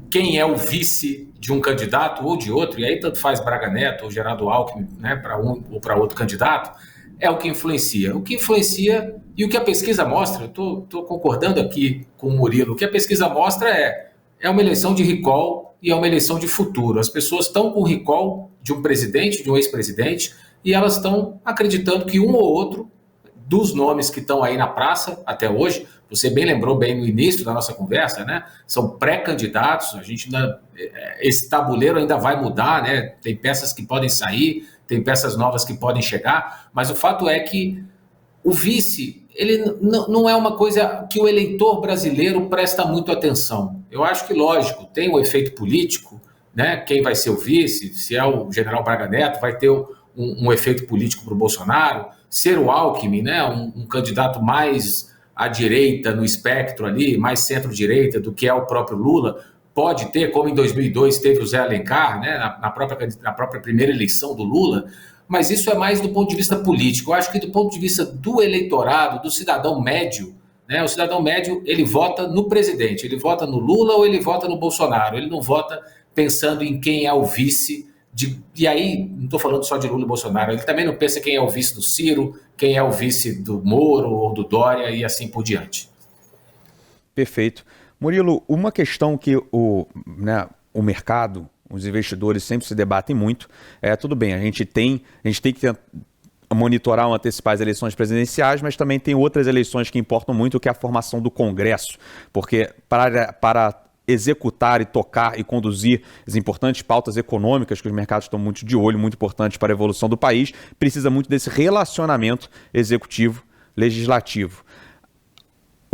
quem é o vice de um candidato ou de outro, e aí tanto faz Braga Neto ou Geraldo Alckmin, né, para um ou para outro candidato, é o que influencia. O que influencia e o que a pesquisa mostra, eu estou concordando aqui com o Murilo, o que a pesquisa mostra é uma eleição de recall e é uma eleição de futuro. As pessoas estão com o recall de um presidente, de um ex-presidente, e elas estão acreditando que um ou outro dos nomes que estão aí na praça até hoje, você bem lembrou bem no início da nossa conversa, né? São pré-candidatos, esse tabuleiro ainda vai mudar, né? Tem peças que podem sair, tem peças novas que podem chegar, mas o fato é que o vice, ele não é uma coisa que o eleitor brasileiro presta muito atenção. Eu acho que, lógico, tem um efeito político, né? Quem vai ser o vice, se é o general Braga Neto, vai ter um efeito político para o Bolsonaro, ser o Alckmin, né? Um candidato mais à direita no espectro ali, mais centro-direita do que é o próprio Lula, pode ter, como em 2002 teve o Zé Alencar, né? na própria primeira eleição do Lula, mas isso é mais do ponto de vista político. Eu acho que do ponto de vista do eleitorado, do cidadão médio, né? O cidadão médio, ele vota no presidente, ele vota no Lula ou ele vota no Bolsonaro, ele não vota pensando em quem é o vice, e aí não estou falando só de Lula e Bolsonaro, ele também não pensa quem é o vice do Ciro, quem é o vice do Moro ou do Dória e assim por diante. Perfeito. Murilo, uma questão que o mercado, os investidores sempre se debatem muito, tudo bem, a gente tem que monitorar ou antecipar as eleições presidenciais, mas também tem outras eleições que importam muito, que é a formação do Congresso, porque para executar e tocar e conduzir as importantes pautas econômicas que os mercados estão muito de olho, muito importantes para a evolução do país, precisa muito desse relacionamento executivo-legislativo.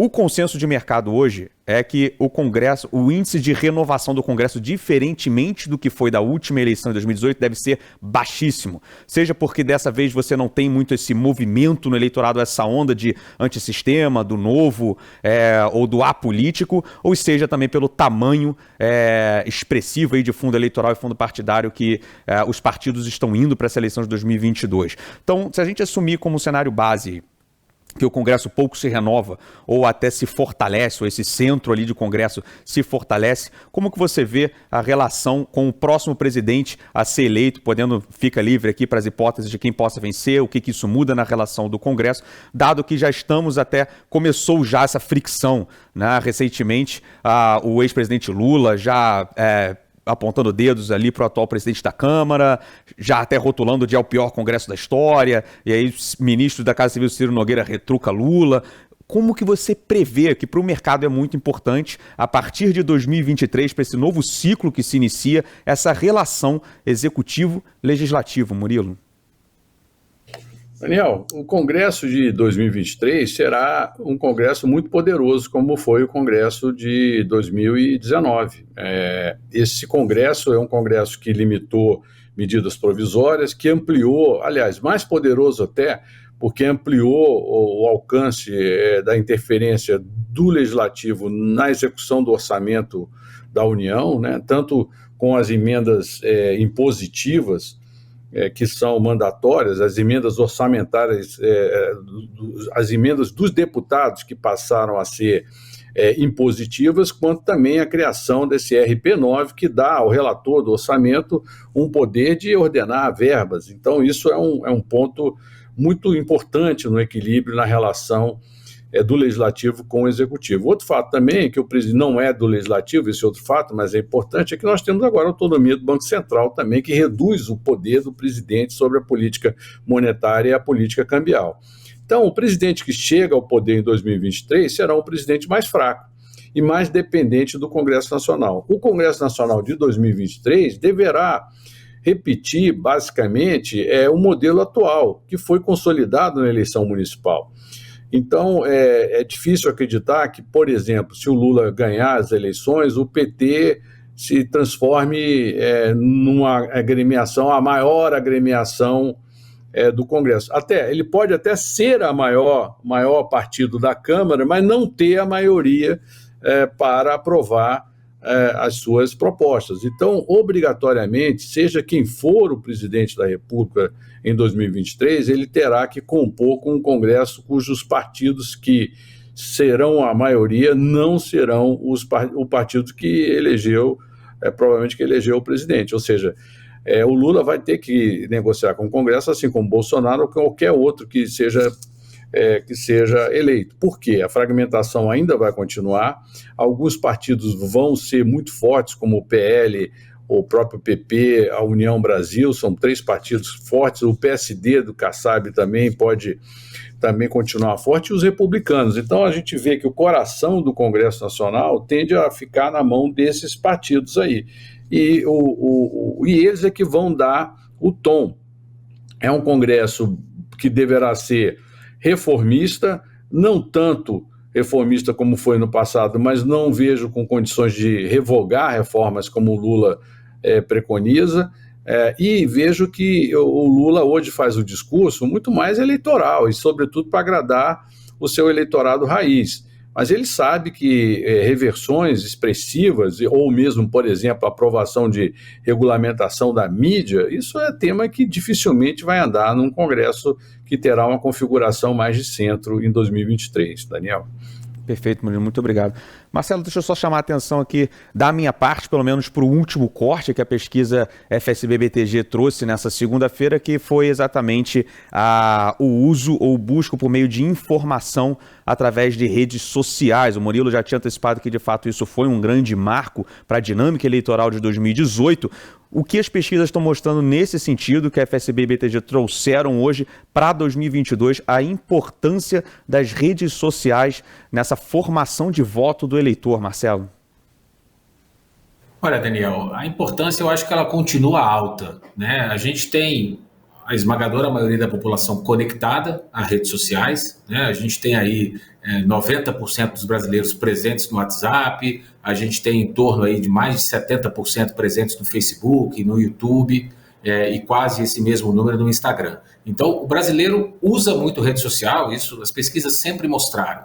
O consenso de mercado hoje é que o Congresso, o índice de renovação do Congresso, diferentemente do que foi da última eleição de 2018, deve ser baixíssimo. Seja porque dessa vez você não tem muito esse movimento no eleitorado, essa onda de antissistema, do novo ou do apolítico, ou seja também pelo tamanho expressivo aí de fundo eleitoral e fundo partidário que os partidos estão indo para essa eleição de 2022. Então, se a gente assumir como cenário base que o Congresso pouco se renova ou até se fortalece, ou esse centro ali de Congresso se fortalece, como que você vê a relação com o próximo presidente a ser eleito, fica livre aqui para as hipóteses de quem possa vencer, o que isso muda na relação do Congresso, dado que já começou já essa fricção, né? Recentemente, o ex-presidente Lula já apontando dedos ali para o atual presidente da Câmara, já até rotulando de o pior Congresso da história, e aí o ministro da Casa Civil, Ciro Nogueira, retruca Lula. Como que você prevê que para o mercado é muito importante, a partir de 2023, para esse novo ciclo que se inicia, essa relação executivo-legislativo, Murilo? Daniel, o Congresso de 2023 será um Congresso muito poderoso, como foi o Congresso de 2019. Esse Congresso é um Congresso que limitou medidas provisórias, que ampliou, aliás, mais poderoso até, porque ampliou o alcance da interferência do Legislativo na execução do orçamento da União, né, tanto com as emendas impositivas, que são mandatórias, as emendas orçamentárias, as emendas dos deputados que passaram a ser impositivas, quanto também a criação desse RP9, que dá ao relator do orçamento um poder de ordenar verbas. Então, isso é um ponto muito importante no equilíbrio, na relação do Legislativo com o Executivo. Outro fato também, que o presidente não é do Legislativo, esse outro fato, mas é importante, é que nós temos agora a autonomia do Banco Central também, que reduz o poder do presidente sobre a política monetária e a política cambial. Então, o presidente que chega ao poder em 2023 será um presidente mais fraco e mais dependente do Congresso Nacional. O Congresso Nacional de 2023 deverá repetir, basicamente, o modelo atual, que foi consolidado na eleição municipal. Então, é difícil acreditar que, por exemplo, se o Lula ganhar as eleições, o PT se transforme numa agremiação, a maior agremiação do Congresso. Ele pode até ser o maior partido da Câmara, mas não ter a maioria para aprovar as suas propostas. Então, obrigatoriamente, seja quem for o presidente da República em 2023, ele terá que compor com um Congresso cujos partidos que serão a maioria não serão o partido que elegeu, provavelmente que elegeu o presidente. Ou seja, o Lula vai ter que negociar com o Congresso, assim como Bolsonaro ou qualquer outro que seja eleito. Por quê? A fragmentação ainda vai continuar, alguns partidos vão ser muito fortes, como o PL, o próprio PP, a União Brasil, são 3 partidos fortes, o PSD do Kassab também pode continuar forte, e os republicanos. Então a gente vê que o coração do Congresso Nacional tende a ficar na mão desses partidos aí, e eles é que vão dar o tom. É um Congresso que deverá ser reformista, não tanto reformista como foi no passado, mas não vejo com condições de revogar reformas como o Lula preconiza, e vejo que o Lula hoje faz o discurso muito mais eleitoral e, sobretudo, para agradar o seu eleitorado raiz. Mas ele sabe que reversões expressivas, ou mesmo, por exemplo, a aprovação de regulamentação da mídia, isso é tema que dificilmente vai andar num Congresso que terá uma configuração mais de centro em 2023. Daniel. Perfeito, Murilo, muito obrigado. Marcelo, deixa eu só chamar a atenção aqui, da minha parte, pelo menos para o último corte que a pesquisa FSB-BTG trouxe nessa segunda-feira, que foi exatamente o uso ou busca por meio de informação através de redes sociais. O Murilo já tinha antecipado que, de fato, isso foi um grande marco para a dinâmica eleitoral de 2018. O que as pesquisas estão mostrando nesse sentido, que a FSB e BTG trouxeram hoje para 2022, a importância das redes sociais nessa formação de voto do eleitor, Marcelo? Olha, Daniel, a importância eu acho que ela continua alta, né? A gente tem a esmagadora maioria da população conectada a redes sociais, né? A gente tem aí 90% dos brasileiros presentes no WhatsApp, a gente tem em torno aí de mais de 70% presentes no Facebook, no YouTube, e quase esse mesmo número no Instagram. Então, o brasileiro usa muito rede social, isso as pesquisas sempre mostraram.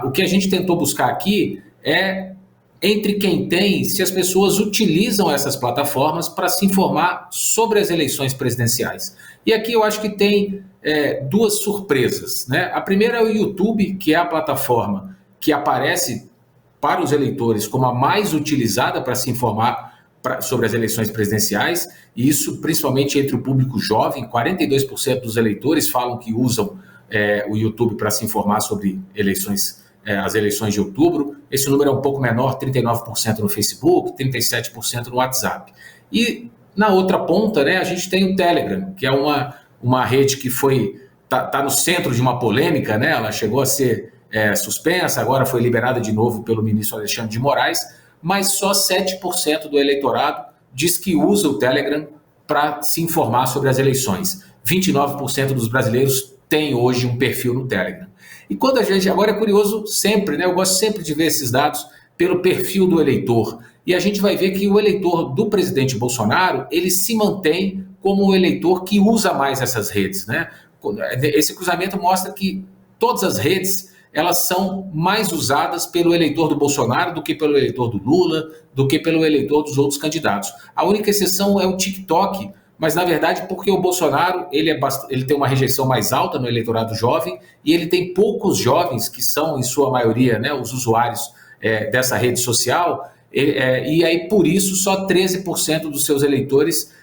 O que a gente tentou buscar aqui é, entre quem tem, se as pessoas utilizam essas plataformas para se informar sobre as eleições presidenciais. E aqui eu acho que tem duas surpresas, né? A primeira é o YouTube, que é a plataforma que aparece para os eleitores como a mais utilizada para se informar sobre as eleições presidenciais, e isso principalmente entre o público jovem. 42% dos eleitores falam que usam o YouTube para se informar sobre as eleições de outubro. Esse número é um pouco menor, 39% no Facebook, 37% no WhatsApp. E na outra ponta, né, a gente tem o Telegram, que é uma rede que tá no centro de uma polêmica, né? Ela chegou a ser suspensa, agora foi liberada de novo pelo ministro Alexandre de Moraes, mas só 7% do eleitorado diz que usa o Telegram para se informar sobre as eleições. 29% dos brasileiros têm hoje um perfil no Telegram. E quando a gente, agora é curioso sempre, né? Eu gosto sempre de ver esses dados pelo perfil do eleitor. E a gente vai ver que o eleitor do presidente Bolsonaro, ele se mantém como o eleitor que usa mais essas redes, né? Esse cruzamento mostra que todas as redes, elas são mais usadas pelo eleitor do Bolsonaro do que pelo eleitor do Lula, do que pelo eleitor dos outros candidatos. A única exceção é o TikTok, mas na verdade porque o Bolsonaro ele tem uma rejeição mais alta no eleitorado jovem e ele tem poucos jovens que são, em sua maioria, né, os usuários dessa rede social, e aí por isso só 13% dos seus eleitores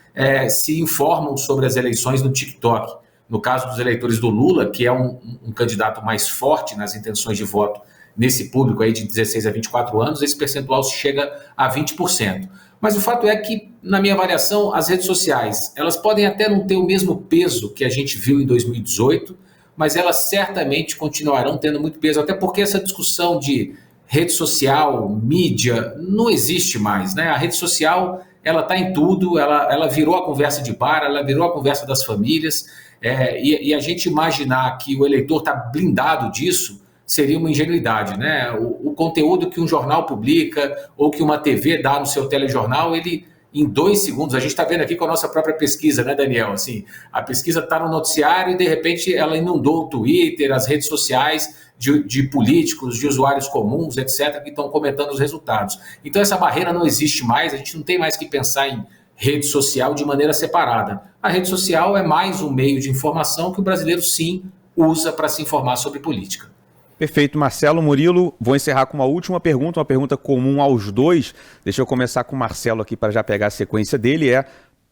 se informam sobre as eleições no TikTok. No caso dos eleitores do Lula, que é um candidato mais forte nas intenções de voto nesse público aí de 16 a 24 anos, esse percentual chega a 20%. Mas o fato é que, na minha avaliação, as redes sociais, elas podem até não ter o mesmo peso que a gente viu em 2018, mas elas certamente continuarão tendo muito peso, até porque essa discussão de rede social, mídia, não existe mais, né? A rede social, ela está em tudo, ela virou a conversa de bar, ela virou a conversa das famílias, e a gente imaginar que o eleitor está blindado disso seria uma ingenuidade, né? O conteúdo que um jornal publica ou que uma TV dá no seu telejornal, ele, em 2 segundos, a gente está vendo aqui com a nossa própria pesquisa, né, Daniel? Assim, a pesquisa está no noticiário e, de repente, ela inundou o Twitter, as redes sociais de políticos, de usuários comuns, etc., que estão comentando os resultados. Então, essa barreira não existe mais, a gente não tem mais que pensar em rede social de maneira separada. A rede social é mais um meio de informação que o brasileiro, sim, usa para se informar sobre política. Perfeito, Marcelo. Murilo, vou encerrar com uma última pergunta, uma pergunta comum aos dois. Deixa eu começar com o Marcelo aqui para já pegar a sequência dele.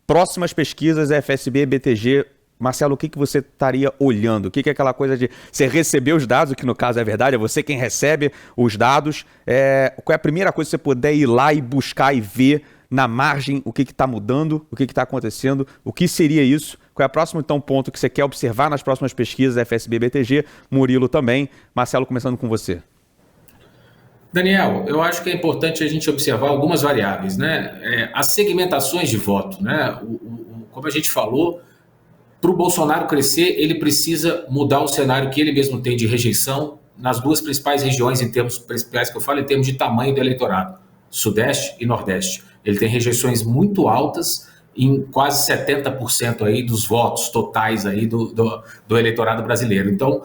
Próximas pesquisas, FSB, BTG. Marcelo, o que você estaria olhando? O que é aquela coisa de você receber os dados, que no caso é verdade, é você quem recebe os dados. Qual é a primeira coisa que você puder ir lá e buscar e ver na margem o que está mudando, o que está acontecendo, o que seria isso? Qual é o próximo, então, ponto que você quer observar nas próximas pesquisas FSB, BTG? Murilo também. Marcelo, começando com você. Daniel, eu acho que é importante a gente observar algumas variáveis, né? As segmentações de voto, né? Como a gente falou, para o Bolsonaro crescer, ele precisa mudar o cenário que ele mesmo tem de rejeição nas 2 principais regiões, em termos principais que eu falo, em termos de tamanho do eleitorado, Sudeste e Nordeste. Ele tem rejeições muito altas em quase 70% aí dos votos totais aí do eleitorado brasileiro. Então,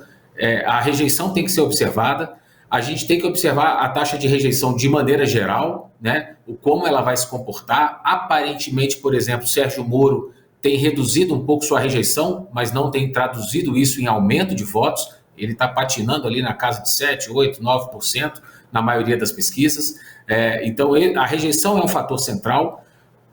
a rejeição tem que ser observada. A gente tem que observar a taxa de rejeição de maneira geral, né? Como ela vai se comportar. Aparentemente, por exemplo, Sérgio Moro tem reduzido um pouco sua rejeição, mas não tem traduzido isso em aumento de votos. Ele está patinando ali na casa de 7%, 8%, 9% na maioria das pesquisas. Então, a rejeição é um fator central.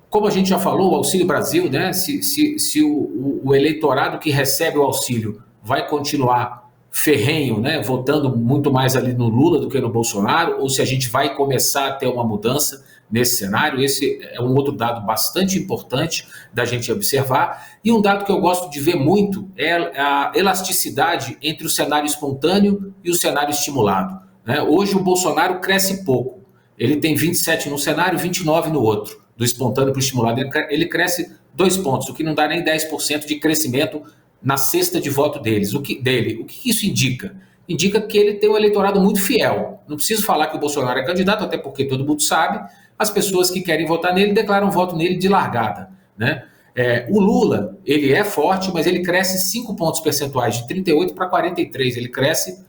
Como a gente já falou, o Auxílio Brasil, né? Se o eleitorado que recebe o auxílio vai continuar ferrenho, né? Votando muito mais ali no Lula do que no Bolsonaro, ou se a gente vai começar a ter uma mudança nesse cenário. Esse é um outro dado bastante importante da gente observar. E um dado que eu gosto de ver muito é a elasticidade entre o cenário espontâneo e o cenário estimulado, né? Hoje o Bolsonaro cresce pouco. Ele tem 27 num cenário, 29 no outro. do espontâneo para o estimulado, ele cresce 2 pontos, o que não dá nem 10% de crescimento na cesta de voto deles. O que isso indica? Indica que ele tem um eleitorado muito fiel. Não preciso falar que o Bolsonaro é candidato, até porque todo mundo sabe, as pessoas que querem votar nele declaram voto nele de largada, né? O Lula, ele é forte, mas ele cresce 5 pontos percentuais, de 38 para 43, ele cresce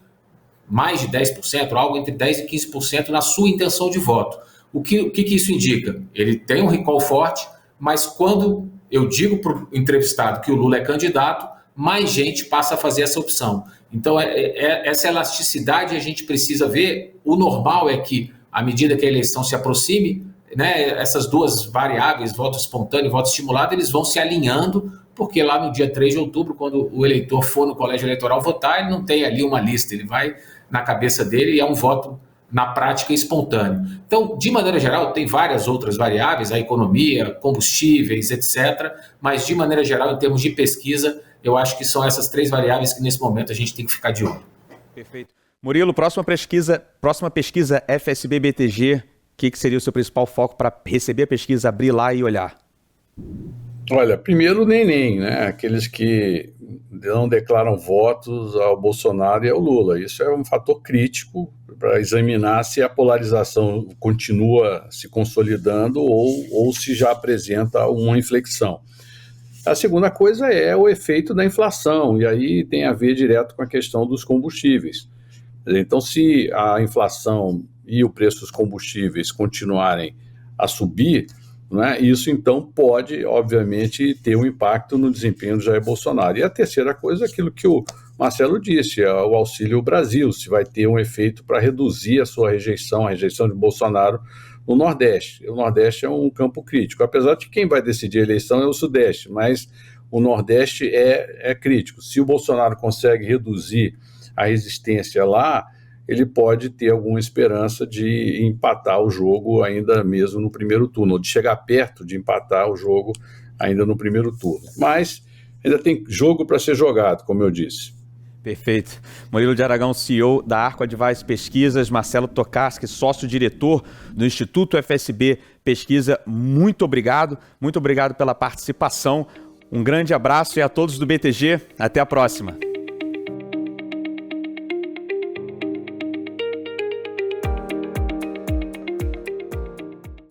mais de 10%, algo entre 10% e 15% na sua intenção de voto. O que isso indica? Ele tem um recall forte, mas quando eu digo para o entrevistado que o Lula é candidato, mais gente passa a fazer essa opção. Então, essa elasticidade a gente precisa ver. O normal é que, à medida que a eleição se aproxime, né, essas duas variáveis, voto espontâneo e voto estimulado, eles vão se alinhando, porque lá no dia 3 de outubro, quando o eleitor for no colégio eleitoral votar, ele não tem ali uma lista, ele vai na cabeça dele e é um voto, na prática, espontâneo. Então, de maneira geral, tem várias outras variáveis, a economia, combustíveis, etc., mas, de maneira geral, em termos de pesquisa, eu acho que são essas 3 variáveis que, nesse momento, a gente tem que ficar de olho. Perfeito. Murilo, próxima pesquisa FSB-BTG, o que seria o seu principal foco para receber a pesquisa, abrir lá e olhar? Olha, primeiro o neném, né? Aqueles que não declaram votos ao Bolsonaro e ao Lula. Isso é um fator crítico para examinar se a polarização continua se consolidando ou se já apresenta uma inflexão. A segunda coisa é o efeito da inflação, e aí tem a ver direto com a questão dos combustíveis. Então, se a inflação e o preço dos combustíveis continuarem a subir, né, isso então pode, obviamente, ter um impacto no desempenho do Jair Bolsonaro. E a terceira coisa é aquilo que o Marcelo disse, é o Auxílio Brasil, se vai ter um efeito para reduzir a sua rejeição, a rejeição de Bolsonaro no Nordeste. O Nordeste é um campo crítico, apesar de que quem vai decidir a eleição é o Sudeste, mas o Nordeste é crítico. Se o Bolsonaro consegue reduzir a resistência lá, ele pode ter alguma esperança de empatar o jogo ainda mesmo no primeiro turno, ou de chegar perto de empatar o jogo ainda no primeiro turno. Mas ainda tem jogo para ser jogado, como eu disse. Perfeito. Murilo de Aragão, CEO da Arco Advice Pesquisas, Marcelo Tokarski, sócio-diretor do Instituto FSB Pesquisa, muito obrigado pela participação. Um grande abraço e a todos do BTG, até a próxima.